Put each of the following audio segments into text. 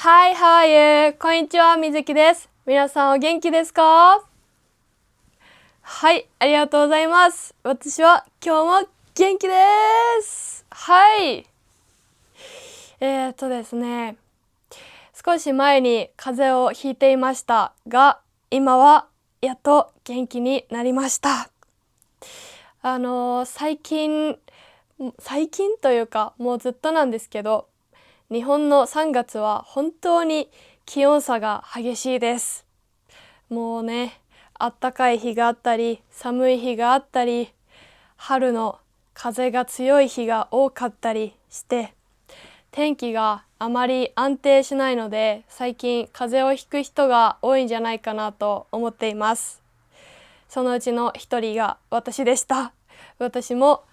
Hi, how are you? こんにちは、みずきです。皆さんお元気ですか？はい、ありがとうございます。私は今日も元気です。はい。ですね、少し前に風邪をひいていましたが、今はやっと元気になりました。最近というかもうずっとなんですけど、日本の3月は本当に気温差が激しいです。もうね、あったかい日があったり寒い日があったり、春の風が強い日が多かったりして、天気があまり安定しないので、最近風邪をひく人が多いんじゃないかなと思っています。そのうちの一人が私でした。私も、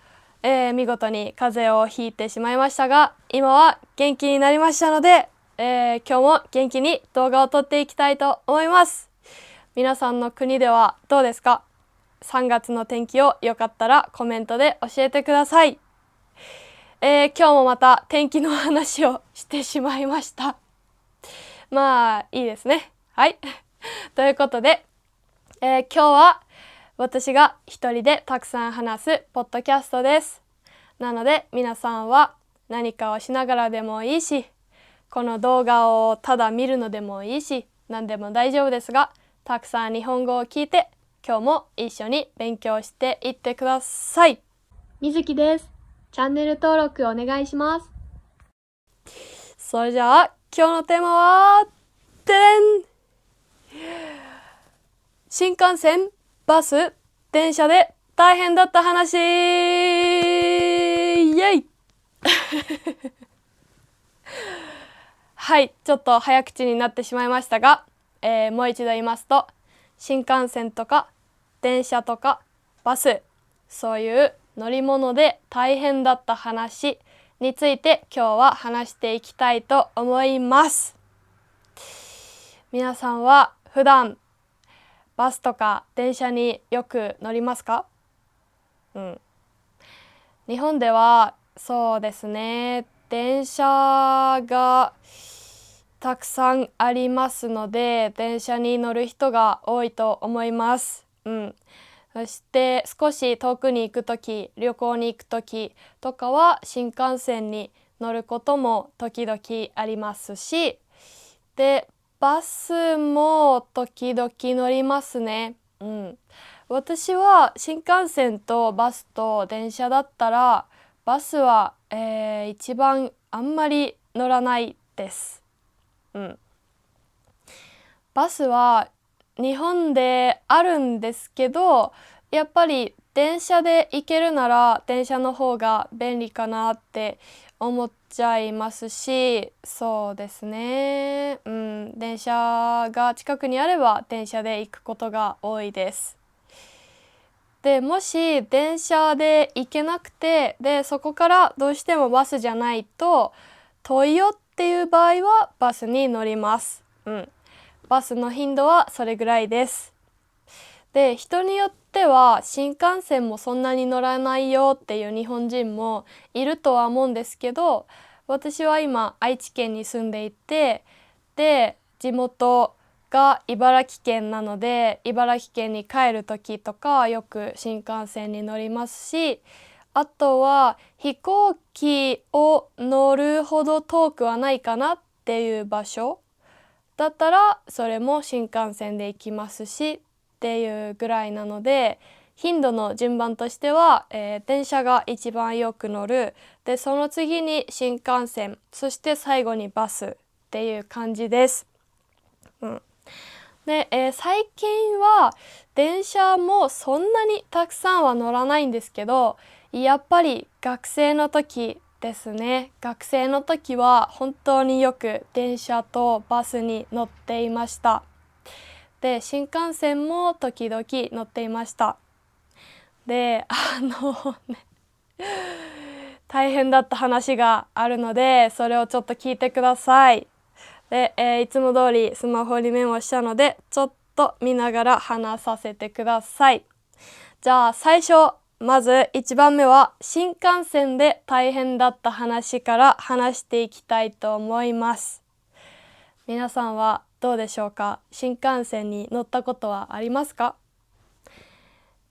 見事に風邪をひいてしまいましたが、今は元気になりましたので、今日も元気に動画を撮っていきたいと思います。皆さんの国ではどうですか？3月の天気をよかったらコメントで教えてください。今日もまた天気の話をしてしまいました。まあいいですね。はい。ということで、今日は私が一人でたくさん話すポッドキャストです。なので皆さんは何かをしながらでもいいし、この動画をただ見るのでもいいし、何でも大丈夫ですが、たくさん日本語を聞いて今日も一緒に勉強していってください。みずきです。チャンネル登録お願いします。それじゃあ今日のテーマは新幹線、バス、電車で大変だった話イエイはい、ちょっと早口になってしまいましたが、もう一度言いますと、新幹線とか電車とかバス、そういう乗り物で大変だった話について今日は話していきたいと思います。皆さんは普段バスとか電車によく乗りますか？日本ではそうですね、電車がたくさんありますので、電車に乗る人が多いと思います。そして少し遠くに行くとき、旅行に行くときとかは新幹線に乗ることも時々ありますし、で、バスも時々乗りますね。私は新幹線とバスと電車だったら、バスは、一番あんまり乗らないです。バスは日本であるんですけど、やっぱり電車で行けるなら電車の方が便利かなって思っちゃいますし、そうですね、電車が近くにあれば電車で行くことが多いです。でもし電車で行けなくて、でそこからどうしてもバスじゃないと遠いよっていう場合はバスに乗ります。バスの頻度はそれぐらいです。で、人によっては新幹線もそんなに乗らないよっていう日本人もいるとは思うんですけど、私は今愛知県に住んでいて、で地元が茨城県なので、茨城県に帰る時とかよく新幹線に乗りますし、あとは飛行機を乗るほど遠くはないかなっていう場所だったらそれも新幹線で行きますしっていうぐらいなので、頻度の順番としては、電車が一番よく乗る、でその次に新幹線、そして最後にバスっていう感じです。で、最近は電車もそんなにたくさんは乗らないんですけど、やっぱり学生の時ですね。学生の時は本当によく電車とバスに乗っていました。で、新幹線も時々乗っていました。で、大変だった話があるので、それをちょっと聞いてください。で、いつも通りスマホにメモしたので、ちょっと見ながら話させてください。じゃあ最初、まず1番目は新幹線で大変だった話から話していきたいと思います。皆さんはどうでしょうか？新幹線に乗ったことはありますか？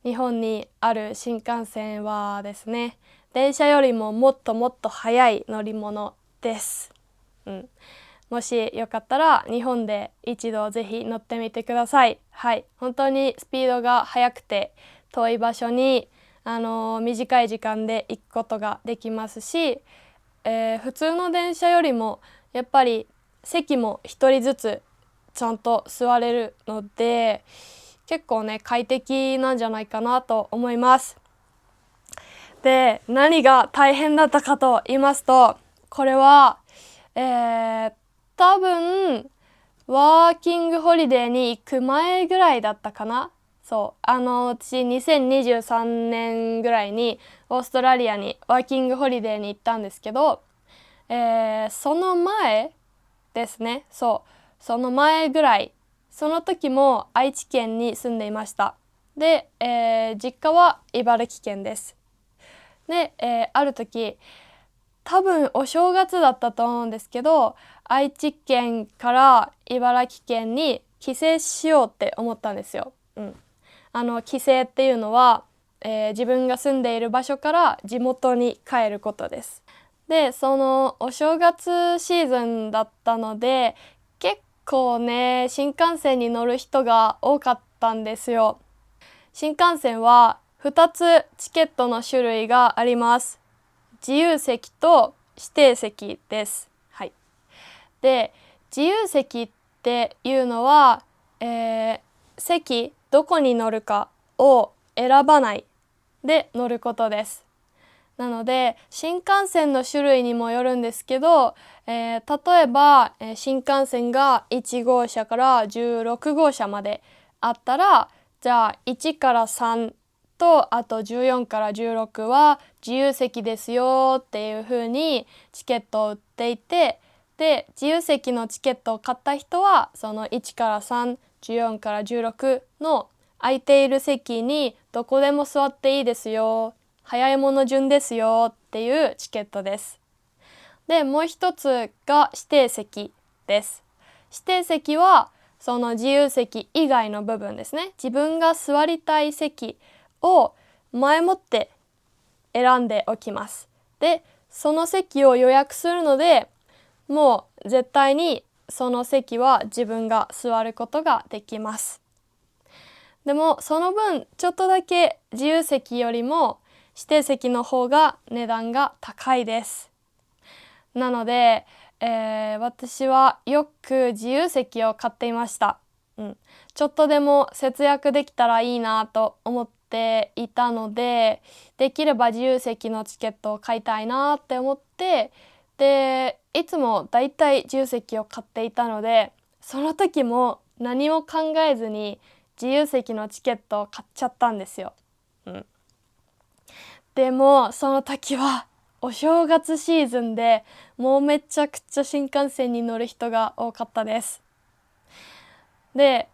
日本にある新幹線はですね、電車よりももっともっと速い乗り物です。もしよかったら日本で一度ぜひ乗ってみてください。はい、本当にスピードが速くて遠い場所に短い時間で行くことができますし、普通の電車よりもやっぱり席も1人ずつちゃんと座れるので結構ね快適なんじゃないかなと思います。で、何が大変だったかと言いますと、これは、多分ワーキングホリデーに行く前ぐらいだったかな。私2023年ぐらいにオーストラリアにワーキングホリデーに行ったんですけど、その前ですね。その前ぐらい、その時も愛知県に住んでいました。で、実家は茨城県です。で、ある時多分お正月だったと思うんですけど、愛知県から茨城県に帰省しようって思ったんですよ。帰省っていうのは、自分が住んでいる場所から地元に帰ることです。で、そのお正月シーズンだったので結構ね新幹線に乗る人が多かったんですよ。新幹線は2つチケットの種類があります。自由席と指定席です。はい。で、自由席っていうのは、席どこに乗るかを選ばないで乗ることです。なので新幹線の種類にもよるんですけど、例えば、新幹線が1号車から16号車まであったら、じゃあ1から3とあと14から16は自由席ですよっていう風にチケットを売っていて、で自由席のチケットを買った人はその1から3、14から16の空いている席にどこでも座っていいですよ、早いもの順ですよっていうチケットです。で、もう一つが指定席です。指定席はその自由席以外の部分ですね。自分が座りたい席を前もって選んでおきます。で、その席を予約するので、もう絶対にその席は自分が座ることができます。でもその分ちょっとだけ自由席よりも指定席の方が値段が高いです。なので、私はよく自由席を買っていました。ちょっとでも節約できたらいいなと思っていたので、できれば自由席のチケットを買いたいなって思って、でいつもだいたい自由席を買っていたので、その時も何も考えずに自由席のチケットを買っちゃったんですよ。でもその時はお正月シーズンでもうめちゃくちゃ新幹線に乗る人が多かったです。で、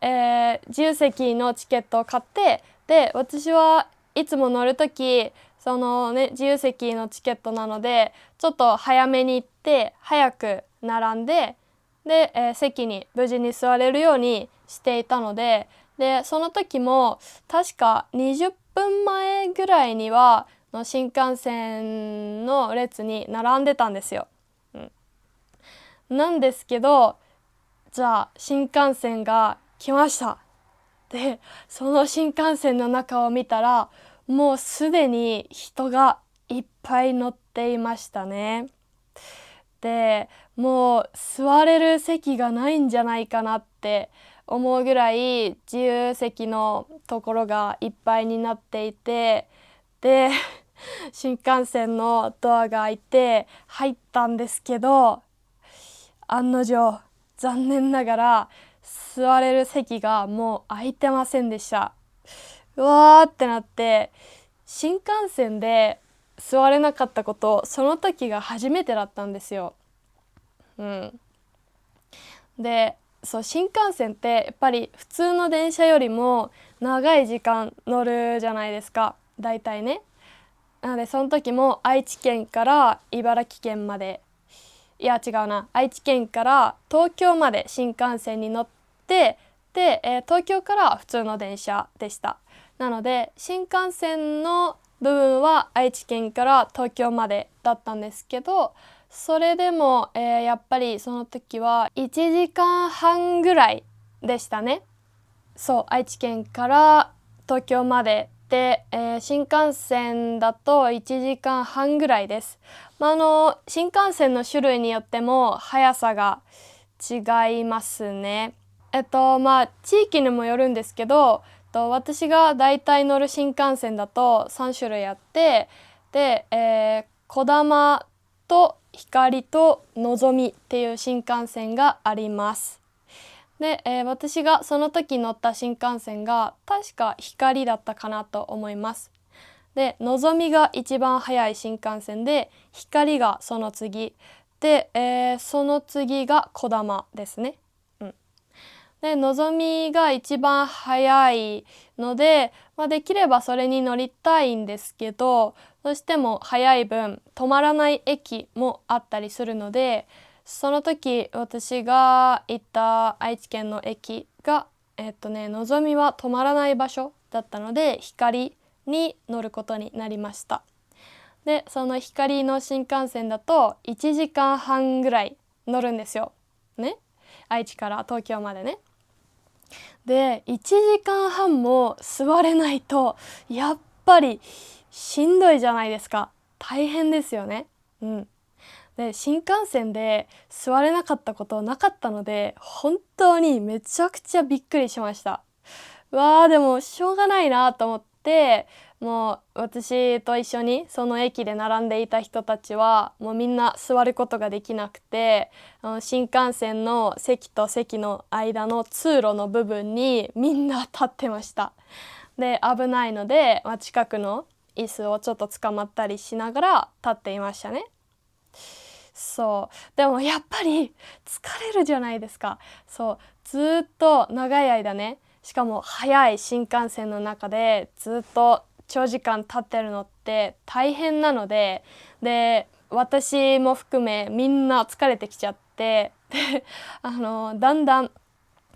自由席のチケットを買って、で私はいつも乗る時そのね自由席のチケットなのでちょっと早めに行って早く並んで、で、席に無事に座れるようにしていたので、その時も確か20分前ぐらいには新幹線の列に並んでたんですよ。なんですけど、じゃあ新幹線が来ました。で、その新幹線の中を見たらもうすでに人がいっぱい乗っていましたね。で、もう座れる席がないんじゃないかなって思うぐらい自由席のところがいっぱいになっていて、で新幹線のドアが開いて入ったんですけど、案の定残念ながら座れる席がもう空いてませんでした。うわーってなって、新幹線で座れなかったことその時が初めてだったんですよ。で、新幹線ってやっぱり普通の電車よりも長い時間乗るじゃないですか、だいたいね。なのでその時も愛知県から茨城県までいや違うな、愛知県から東京まで新幹線に乗って、で、東京から普通の電車でした。なので新幹線の部分は愛知県から東京までだったんですけど、それでも、やっぱりその時は1時間半ぐらいでしたね。そう、愛知県から東京までで、新幹線だと1時間半ぐらいです。新幹線の種類によっても速さが違いますね。地域にもよるんですけど、私がだいたい乗る新幹線だと3種類あって、で、こだまとひかりとのぞみっていう新幹線があります。で、私がその時乗った新幹線が確かひかりだったかなと思います。で、のぞみが一番早い新幹線で、ひかりがその次で、その次がこだまですね。で、のぞみが一番早いので、できればそれに乗りたいんですけど、どうしても早い分止まらない駅もあったりするので、その時私が行った愛知県の駅がのぞみは止まらない場所だったので、ひかりに乗ることになりました。で、そのひかりの新幹線だと1時間半ぐらい乗るんですよ。ね。愛知から東京までね。で、1時間半も座れないとやっぱりしんどいじゃないですか。大変ですよね。で、新幹線で座れなかったことなかったので、本当にめちゃくちゃびっくりしました。でもしょうがないなと思って、もう私と一緒にその駅で並んでいた人たちはもうみんな座ることができなくて、新幹線の席と席の間の通路の部分にみんな立ってました。で、危ないので、近くの椅子をちょっと捕まったりしながら立っていましたね。そう、でもやっぱり疲れるじゃないですか。そう、ずっと長い間ね、しかも速い新幹線の中でずっと長時間立ってるのって大変なので、私も含めみんな疲れてきちゃって、で、だんだん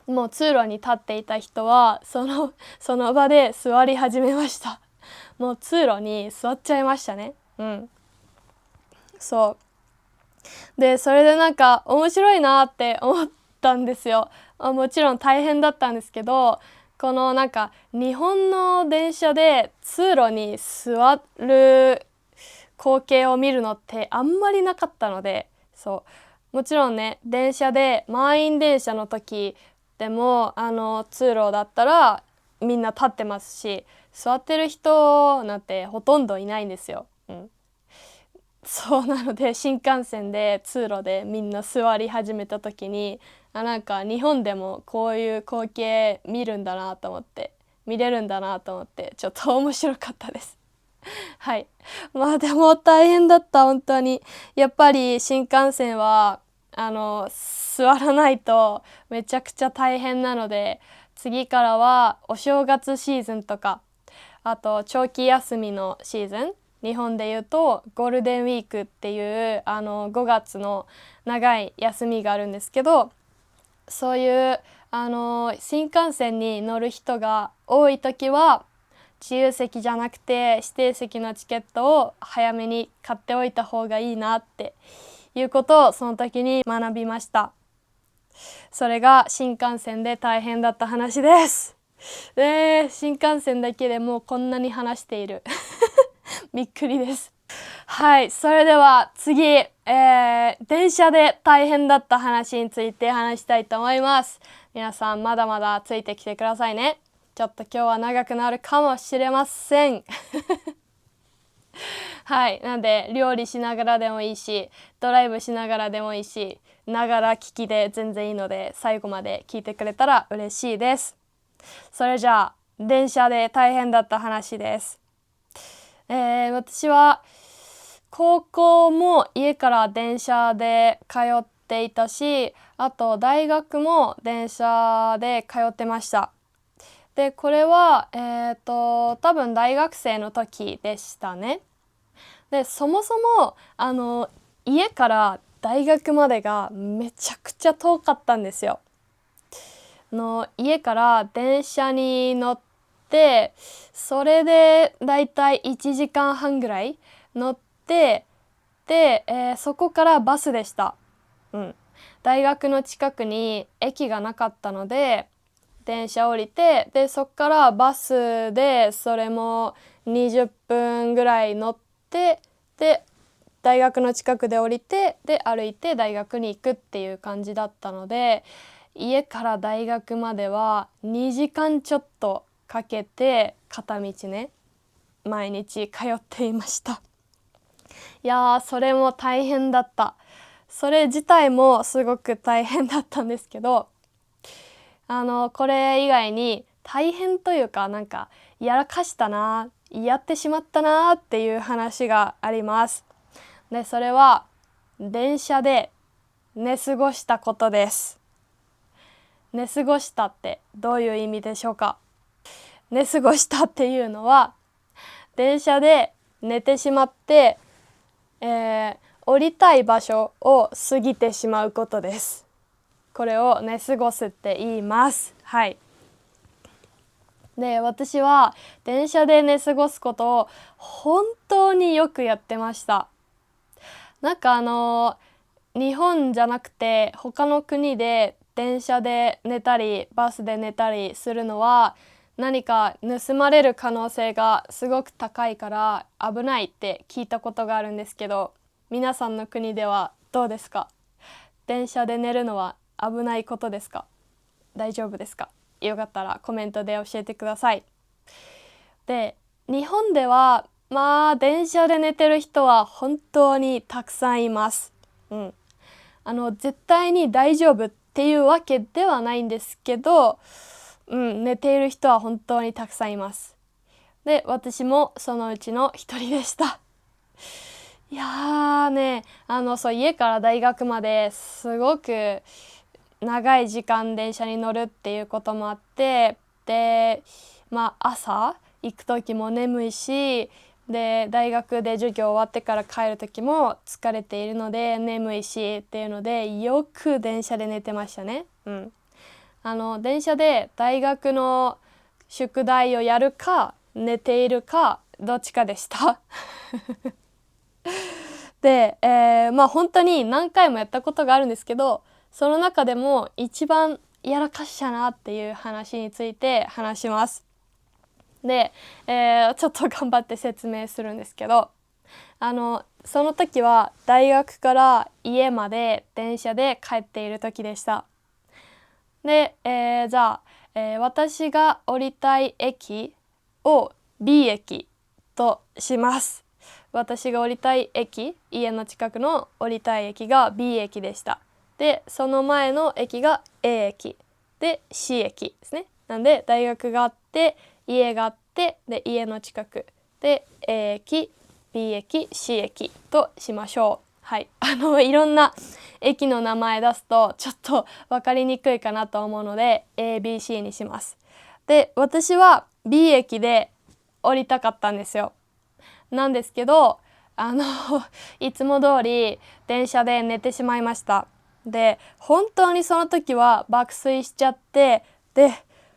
もう通路に立っていた人はその場で座り始めました。もう通路に座っちゃいましたね。そうで、それでなんか面白いなって思ったんですよ。もちろん大変だったんですけど、このなんか日本の電車で通路に座る光景を見るのってあんまりなかったので、もちろんね、電車で満員電車の時でも通路だったらみんな立ってますし、座ってる人なんてほとんどいないんですよ。そうなので、新幹線で通路でみんな座り始めた時に、なんか日本でもこういう光景見れるんだなと思って、ちょっと面白かったです。はい。でも大変だった、本当に。やっぱり新幹線は座らないとめちゃくちゃ大変なので、次からはお正月シーズンとか、あと長期休みのシーズン、日本でいうとゴールデンウィークっていう5月の長い休みがあるんですけど、そういう新幹線に乗る人が多い時は自由席じゃなくて指定席のチケットを早めに買っておいた方がいいなっていうことをその時に学びました。それが新幹線で大変だった話です。新幹線だけでもうこんなに話している。びっくりです。はい、それでは次、電車で大変だった話について話したいと思います。皆さんまだまだついてきてくださいね。ちょっと今日は長くなるかもしれません。はい、なんで料理しながらでもいいし、ドライブしながらでもいいし、ながら聞きで全然いいので、最後まで聞いてくれたら嬉しいです。それじゃあ、電車で大変だった話です。私は高校も家から電車で通っていたし、あと大学も電車で通ってました。で、これは多分大学生の時でしたね。で、そもそも家から大学までがめちゃくちゃ遠かったんですよ。家から電車に乗って、それでだいたい1時間半ぐらい乗って、で、そこからバスでした。大学の近くに駅がなかったので電車降りて、でそこからバスでそれも20分ぐらい乗って、で大学の近くで降りて、で歩いて大学に行くっていう感じだったので、家から大学までは2時間ちょっとかけて片道ね、毎日通っていました。いやー、それも大変だった。それ自体もすごく大変だったんですけど、これ以外に大変というか、なんかやらかしたな、やってしまったなっていう話があります。で、それは電車で寝過ごしたことです。寝過ごしたってどういう意味でしょうか。寝過ごしたっていうのは、電車で寝てしまって、降りたい場所を過ぎてしまうことです。これを寝過ごすって言います。はい。で、私は電車で寝過ごすことを本当によくやってました。なんか日本じゃなくて他の国で電車で寝たりバスで寝たりするのは、何か盗まれる可能性がすごく高いから危ないって聞いたことがあるんですけど、皆さんの国ではどうですか？電車で寝るのは危ないことですか？大丈夫ですか？よかったらコメントで教えてください。で、日本では電車で寝てる人は本当にたくさんいます。絶対に大丈夫っていうわけではないんですけど、寝ている人は本当にたくさんいます。で、私もそのうちの一人でした。いやーね、家から大学まですごく長い時間電車に乗るっていうこともあって、で、朝行く時も眠いし、で大学で授業終わってから帰る時も疲れているので眠いしっていうので、よく電車で寝てましたね。電車で大学の宿題をやるか寝ているかどっちかでしたで、本当に何回もやったことがあるんですけど、その中でも一番やらかしたなっていう話について話します。で、ちょっと頑張って説明するんですけど、その時は大学から家まで電車で帰っている時でした。で、じゃあ、私が降りたい駅を B 駅とします。私が降りたい駅、家の近くの降りたい駅が B 駅でした。で、その前の駅が A 駅で C 駅ですね。なんで大学があって家があって、で家の近くで A 駅 B 駅 C 駅としましょう。はい、いろんな駅の名前出すとちょっと分かりにくいかなと思うので ABC にします。で、私は B 駅で降りたかったんですよ。なんですけどいつも通り電車で寝てしまいました。で、本当にその時は爆睡しちゃって、で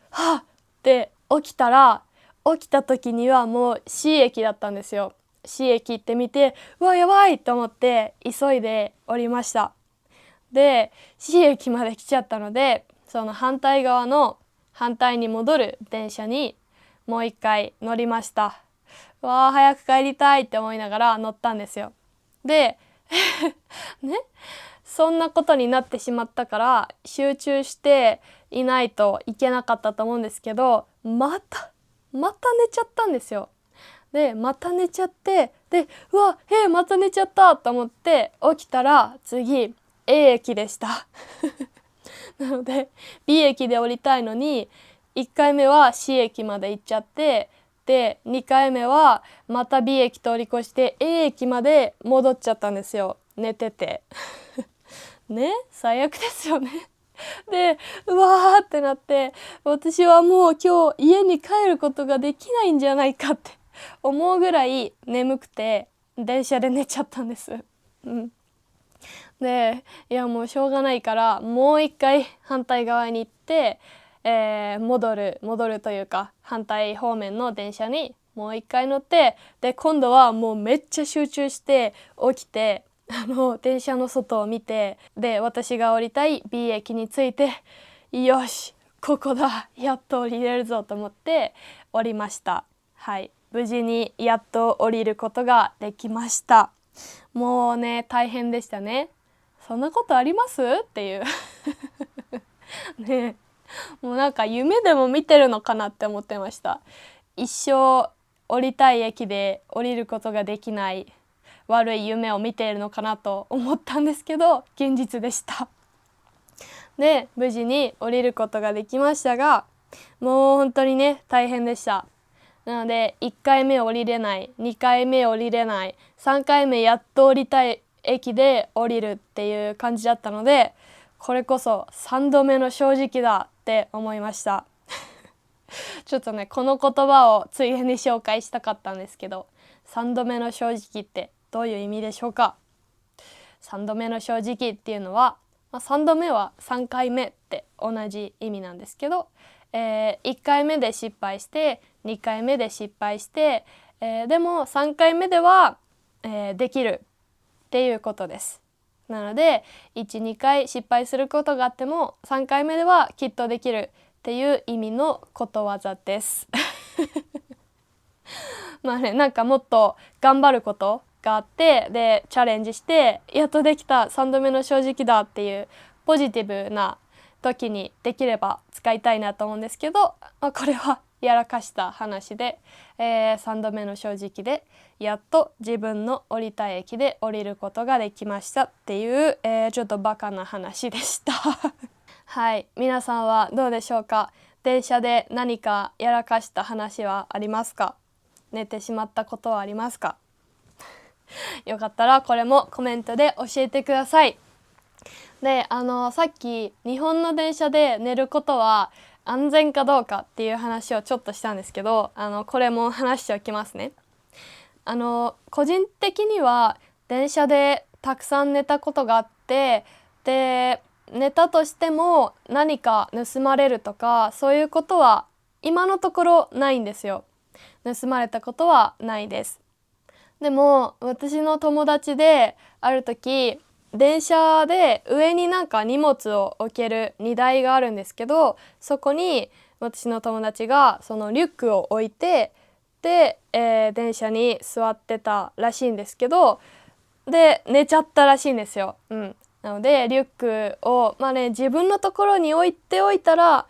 はっって起きた時にはもう C 駅だったんですよ。C 駅行ってみて、うわやばいと思って急いで降りました。で C 駅まで来ちゃったので、その反対側の反対に戻る電車にもう一回乗りました。わあ早く帰りたいって思いながら乗ったんですよ。でね、そんなことになってしまったから集中していないといけなかったと思うんですけど、また寝ちゃったんですよ。でまた寝ちゃって、でうわまた寝ちゃったと思って起きたら次 A 駅でしたなので B 駅で降りたいのに1回目は C 駅まで行っちゃって、で2回目はまた B 駅通り越して A 駅まで戻っちゃったんですよ、寝ててね、最悪ですよねでうわーってなって、私はもう今日家に帰ることができないんじゃないかって思うぐらい眠くて電車で寝ちゃったんです。で、いやもうしょうがないからもう一回反対側に行って、戻るというか反対方面の電車にもう一回乗って、で今度はもうめっちゃ集中して起きて、電車の外を見て、で私が降りたい B 駅に着いて、よしここだ、やっと降りれるぞと思って降りました。はい、無事にやっと降りることができました。もうね大変でしたね。そんなことありますっていうね、もうなんか夢でも見てるのかなって思ってました。一生降りたい駅で降りることができない悪い夢を見ているのかなと思ったんですけど、現実でした。で無事に降りることができましたが、もう本当にね大変でした。なので1回目降りれない、2回目降りれない、3回目やっと降りたい駅で降りるっていう感じだったので、これこそ3度目の正直だって思いましたちょっとねこの言葉をついでに紹介したかったんですけど、3度目の正直ってどういう意味でしょうか。3度目の正直っていうのは、3度目は3回目って同じ意味なんですけど、1回目で失敗して2回目で失敗して、でも3回目では、できるっていうことです。なので 1,2 回失敗することがあっても3回目ではきっとできるっていう意味のことわざですまあね、なんかもっと頑張ることがあって、でチャレンジしてやっとできた、3度目の正直だっていうポジティブな時にできれば使いたいなと思うんですけど、これはやらかした話で、3度目の正直でやっと自分の降りたい駅で降りることができましたっていう、ちょっとバカな話でしたはい、皆さんはどうでしょうか。電車で何かやらかした話はありますか。寝てしまったことはありますかよかったらこれもコメントで教えてください。で、さっき日本の電車で寝ることは安全かどうかっていう話をちょっとしたんですけど、これも話しておきますね。個人的には電車でたくさん寝たことがあって、で寝たとしても何か盗まれるとかそういうことは今のところないんですよ。盗まれたことはないです。でも私の友達である時、電車で上になんか荷物を置ける荷台があるんですけど、そこに私の友達がそのリュックを置いて、で、電車に座ってたらしいんですけど、で寝ちゃったらしいんですよ。なのでリュックを自分のところに置いておいたら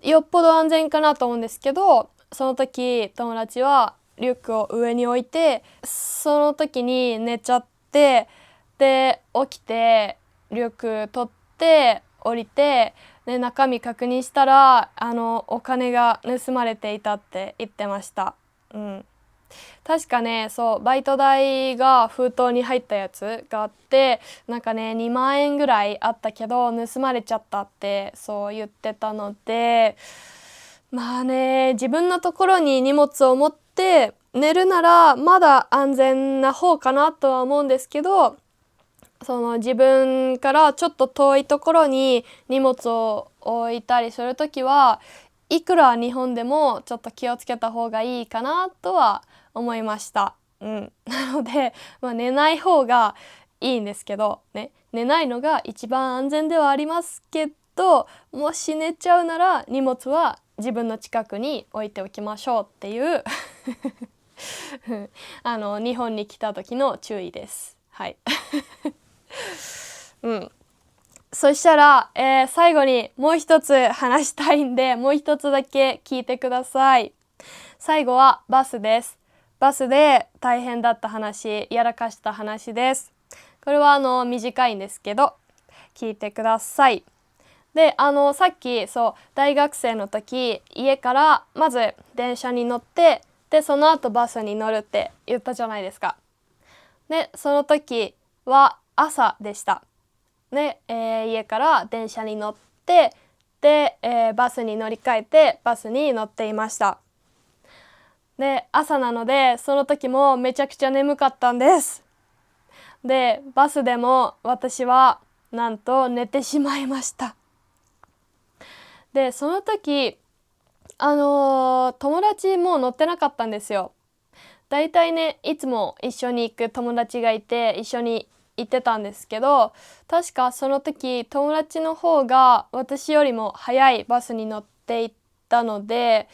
よっぽど安全かなと思うんですけど、その時友達はリュックを上に置いて、その時に寝ちゃって、で起きてリュック取って降りて、で中身確認したらお金が盗まれていたって言ってました。確かね、そうバイト代が封筒に入ったやつがあって、なんかね2万円ぐらいあったけど盗まれちゃったってそう言ってたので、自分のところに荷物を持って寝るならまだ安全な方かなとは思うんですけど、その自分からちょっと遠いところに荷物を置いたりするときはいくら日本でもちょっと気をつけた方がいいかなとは思いました。なので、寝ない方がいいんですけどね、寝ないのが一番安全ではありますけど、もし寝ちゃうなら荷物は自分の近くに置いておきましょうっていう日本に来た時の注意です。はい。そしたら、最後にもう一つ話したいんで、もう一つだけ聞いてください。最後はバスです。バスで大変だった話、やらかした話です。これは短いんですけど聞いてください。でさっき大学生の時家からまず電車に乗って、でその後バスに乗るって言ったじゃないですか。でその時は朝でした。で、家から電車に乗って、で、バスに乗り換えてバスに乗っていました。で朝なのでその時もめちゃくちゃ眠かったんです。でバスでも私はなんと寝てしまいました。でその時友達も乗ってなかったんですよ。だいたいねいつも一緒に行く友達がいて一緒に行ってたんですけど、確かその時友達の方が私よりも早いバスに乗っていったので、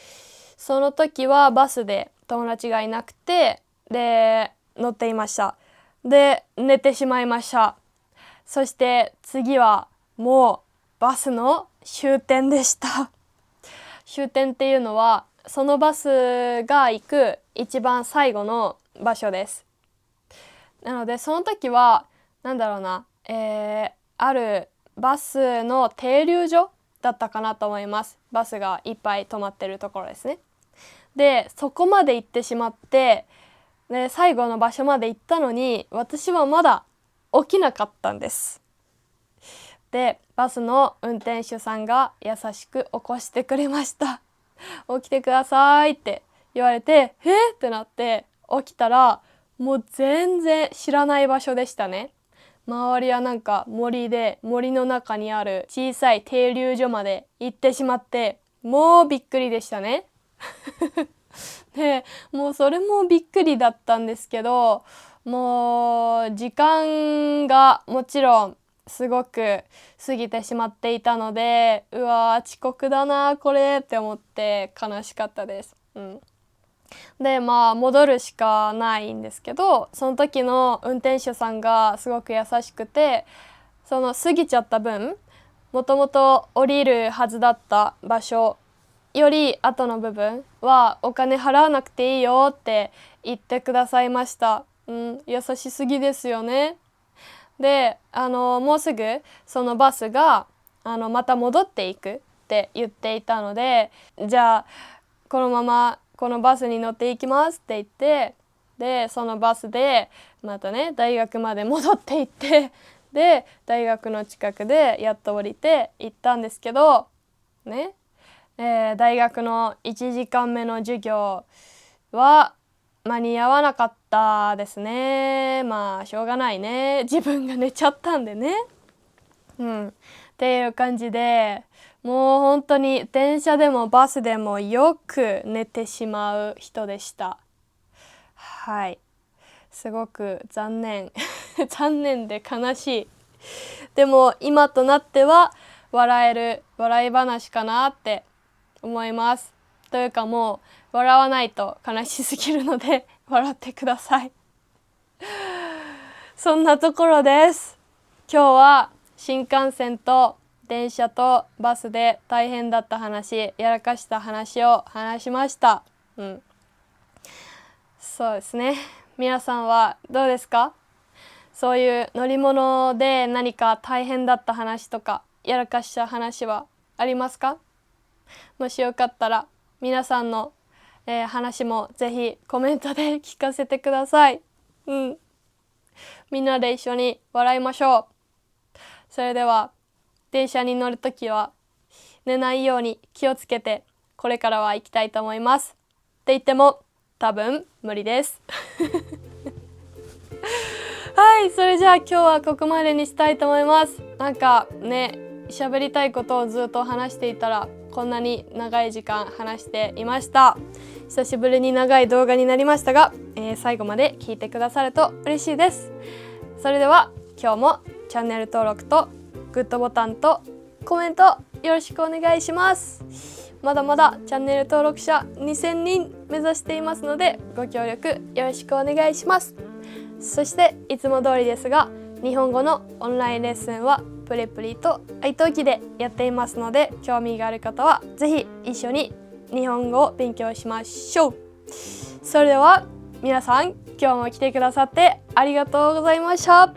その時はバスで友達がいなくて、で乗っていました。で寝てしまいました。そして次はもうバスの終点でした終点っていうのはそのバスが行く一番最後の場所です。なのでその時はなんだろうな、あるバスの停留所だったかなと思います。バスがいっぱい止まってるところですね。でそこまで行ってしまって、で最後の場所まで行ったのに私はまだ起きなかったんです。でバスの運転手さんが優しく起こしてくれました。起きてくださいって言われて、ってなって起きたらもう全然知らない場所でしたね。周りはなんか森で、森の中にある小さい停留所まで行ってしまって、もうびっくりでしたねでもうそれもびっくりだったんですけど、もう時間がもちろんすごく過ぎてしまっていたので、うわー遅刻だなこれって思って悲しかったです。で戻るしかないんですけど、その時の運転手さんがすごく優しくて、その過ぎちゃった分、もともと降りるはずだった場所より後の部分はお金払わなくていいよって言ってくださいました。優しすぎですよね。でもうすぐそのバスがまた戻っていくって言っていたので、じゃあこのままこのバスに乗っていきますって言って、でそのバスでまたね大学まで戻って行って、で大学の近くでやっと降りて行ったんですけどね、大学の1時間目の授業は間に合わなかったですね。しょうがないね、自分が寝ちゃったんでね。っていう感じで、もう本当に電車でもバスでもよく寝てしまう人でした。はい、すごく残念残念で悲しい。でも今となっては笑える笑い話かなって思います。というかもう笑わないと悲しすぎるので笑ってくださいそんなところです。今日は新幹線と電車とバスで大変だった話、やらかした話を話しました。そうですね。皆さんはどうですか？そういう乗り物で何か大変だった話とかやらかした話はありますか？もしよかったら皆さんの、話もぜひコメントで聞かせてください。みんなで一緒に笑いましょう。それでは電車に乗るときは寝ないように気をつけてこれからは行きたいと思います。って言っても多分無理ですはい、それじゃあ今日はここまでにしたいと思います。なんかね、喋りたいことをずっと話していたらこんなに長い時間話していました。久しぶりに長い動画になりましたが、最後まで聞いてくださると嬉しいです。それでは今日もチャンネル登録とグッドボタンとコメントよろしくお願いします。まだまだチャンネル登録者2000人目指していますのでご協力よろしくお願いします。そしていつも通りですが、日本語のオンラインレッスンはプレプリとiTalkiでやっていますので、興味がある方はぜひ一緒に日本語を勉強しましょう。それでは皆さん今日も来てくださってありがとうございました。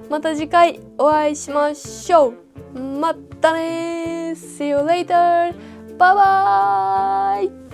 また次回お会いしましょう。またね。See you later. Bye bye.